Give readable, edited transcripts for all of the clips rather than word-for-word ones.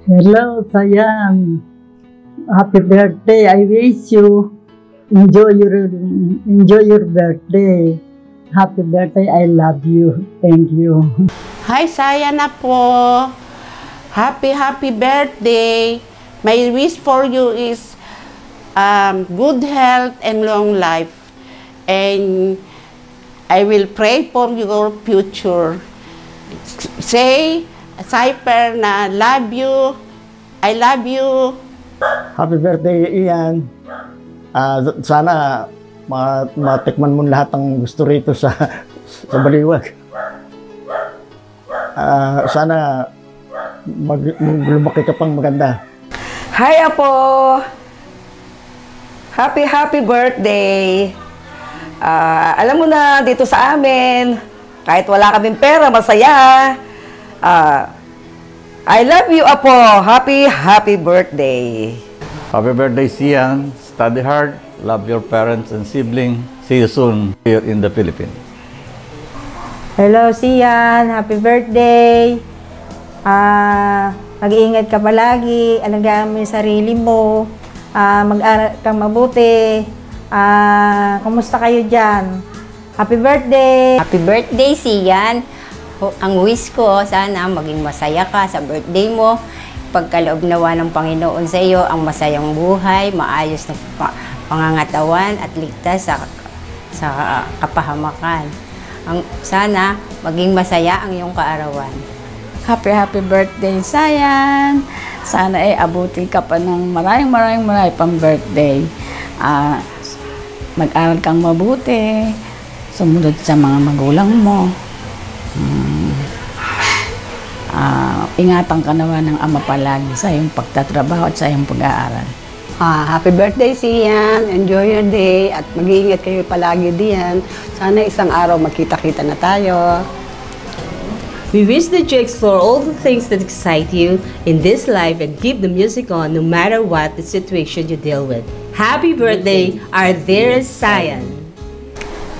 Hello, Sayan. Happy birthday. I wish you enjoy your birthday. Happy birthday. I love you. Thank you. Hi, Sayan na po. Happy birthday. My wish for you is good health and long life. And I will pray for your future. Say, Cyper, na love you. I love you. Happy birthday, Ian. Sana matikman mo lahat ng gusto rito sa Baliwag. Sana lumaki ka pang maganda. Hi, Apo! Happy birthday! Alam mo na, dito sa amin, kahit wala kaming pera, masaya. I love you, Apo! Happy birthday! Happy birthday, Sian. Study hard, love your parents and siblings. See you soon here in the Philippines. Hello, Sian. Happy birthday. Mag-iingat ka palagi. Alagaan mo yung sarili mo. Mag-aral kang mabuti. Kumusta kayo dyan? Happy birthday! Happy birthday, Sian. Ang wish ko, sana maging masaya ka sa birthday mo. Pagkaloob nawa ng Panginoon sa iyo, ang masayang buhay, maayos na pangangatawan at ligtas sa kapahamakan. Sana maging masaya ang iyong kaarawan. Happy birthday, Sayan. Sana ay abutin ka pa ng maraming pang birthday. Mag-aral kang mabuti. Sumunod sa mga magulang mo. Ingatan ka naman ng Ama palagi sa iyong pagtatrabaho at sa iyong pag-aaral. Happy birthday, Sian. Enjoy your day at mag-iingat kayo palagi diyan. Sana isang araw magkita-kita na tayo. We wish that you explore all the things that excite you in this life and keep the music on no matter what the situation you deal with. Happy birthday, our dearest Sian.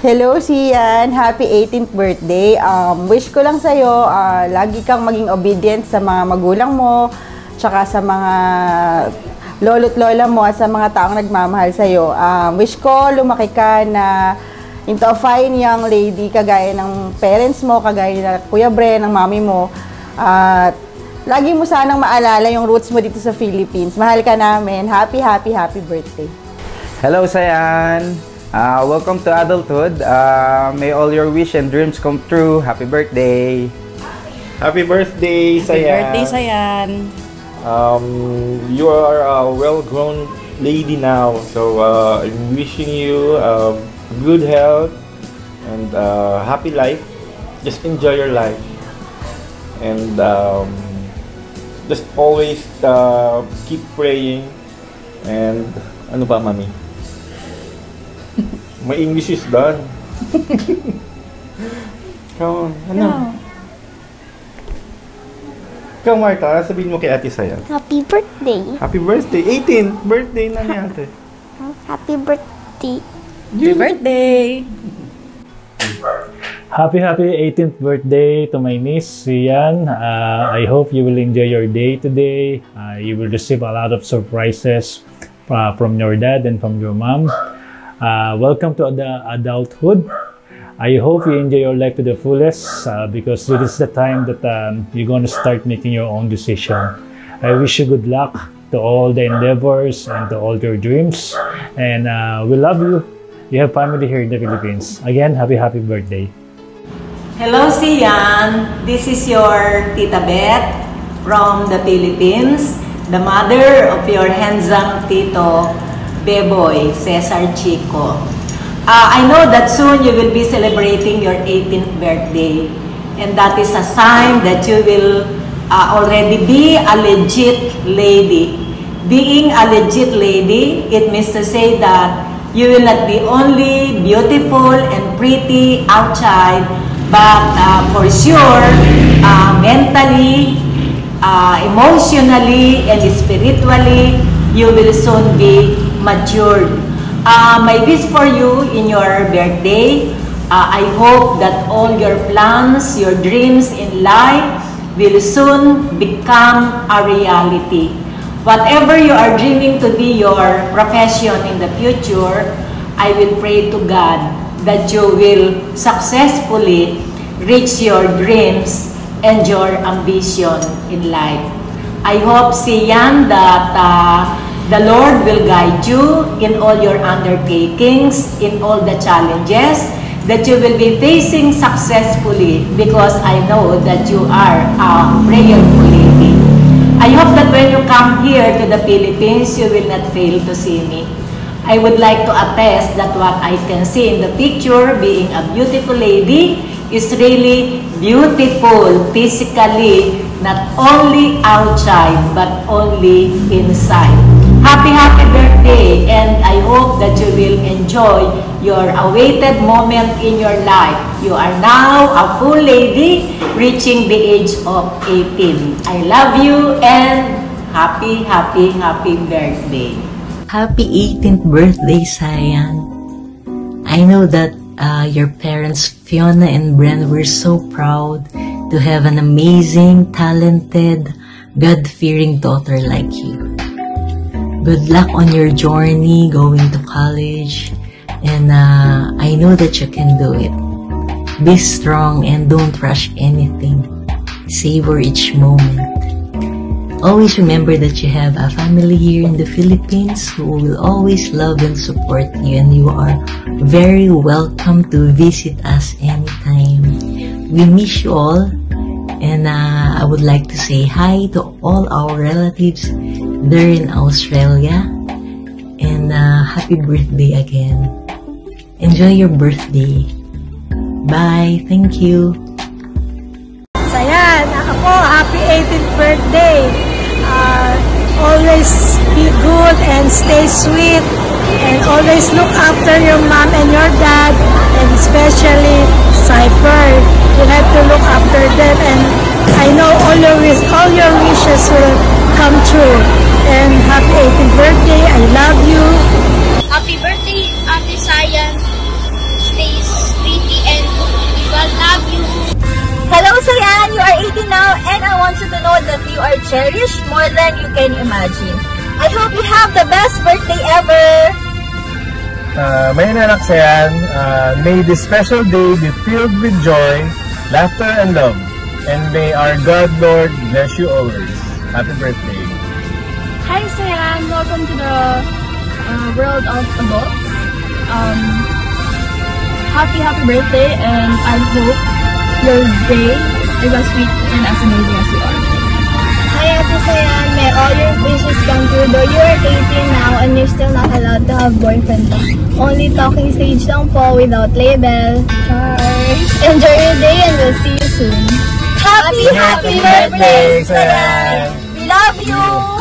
Hello, Sian. Happy 18th birthday. Wish ko lang sa'yo, lagi kang maging obedient sa mga magulang mo, tsaka sa mga lolo't lola mo at sa mga taong nagmamahal sa'yo. Wish ko lumaki ka na into a fine young lady, kagaya ng parents mo, kagaya na Kuya Bre, ng mami mo. At lagi mo sanang maalala yung roots mo dito sa Philippines. Mahal ka namin. Happy birthday. Hello, Sayan. Welcome to adulthood. May all your wish and dreams come true. Happy birthday. Happy birthday, Sayan. Happy birthday, Sayan. You are a well-grown lady now, so I'm wishing you good health and happy life. Just enjoy your life and just always keep praying. And ano pa, Mami? My English is done. Come on, ano? Ikaw, Marta, sabihin mo kay Ate Sayan. Happy birthday. Happy birthday. 18th birthday na ni Ate. Happy birthday. Happy birthday. Happy 18th birthday to my niece, Sian. I hope you will enjoy your day today. You will receive a lot of surprises from your dad and from your mom. Welcome to the adulthood. I hope you enjoy your life to the fullest because this is the time that you're going to start making your own decision. I wish you good luck to all the endeavors and to all your dreams. And we love you. You have family here in the Philippines. Again, happy birthday. Hello, Sian. This is your Tita Beth from the Philippines, the mother of your handsome Tito, Beboy, Cesar Chico. I know that soon you will be celebrating your 18th birthday, and that is a sign that you will already be a legit lady. Being a legit lady, it means to say that you will not be only beautiful and pretty outside, but for sure, mentally, emotionally, and spiritually, you will soon be matured. My wish for you in your birthday, I hope that all your plans, your dreams in life will soon become a reality. Whatever you are dreaming to be your profession in the future, I will pray to God that you will successfully reach your dreams and your ambition in life. I hope, Sian, that the Lord will guide you in all your undertakings, in all the challenges that you will be facing successfully, because I know that you are a prayerful lady. I hope that when you come here to the Philippines, you will not fail to see me. I would like to attest that what I can see in the picture, being a beautiful lady, is really beautiful physically, not only outside, but only inside. Happy birthday, and I hope that you will enjoy your awaited moment in your life. You are now a full lady, reaching the age of 18. I love you, and happy birthday. Happy 18th birthday, Sayan. I know that your parents, Fiona and Bren, were so proud to have an amazing, talented, God-fearing daughter like you. Good luck on your journey going to college, and I know that you can do it. Be strong and don't rush anything. Savor each moment. Always remember that you have a family here in the Philippines who will always love and support you, and you are very welcome to visit us anytime. We miss you all, and I would like to say hi to all our relatives there in Australia, and happy birthday again. Enjoy your birthday. Bye. Thank you. Sayan, ako po, happy 18th birthday. Always be good and stay sweet, and always look after your mom and your dad, and especially Cypher. You have to look after them, and I know all your wishes will come true. And happy 18th birthday. I love you. Happy birthday, Ate Sayan. Stay sweetie and God love you. Hello, Sayan! You are 18 now, and I want you to know that you are cherished more than you can imagine. I hope you have the best birthday ever! May anak, Sayan. May this special day be filled with joy, laughter, and love. And may our God, Lord, bless you always. Happy birthday. Hi, Sayan! Welcome to the world of adults. Happy birthday, and I hope your day is as sweet and as amazing as you are. Hi, Ate Sayan. May all your wishes come true. Though you are 18 now and you're still not allowed to have boyfriend pa. Only talking stage lang po without label. Enjoy your day and we'll see you soon. Happy birthday, Sayan! We love you!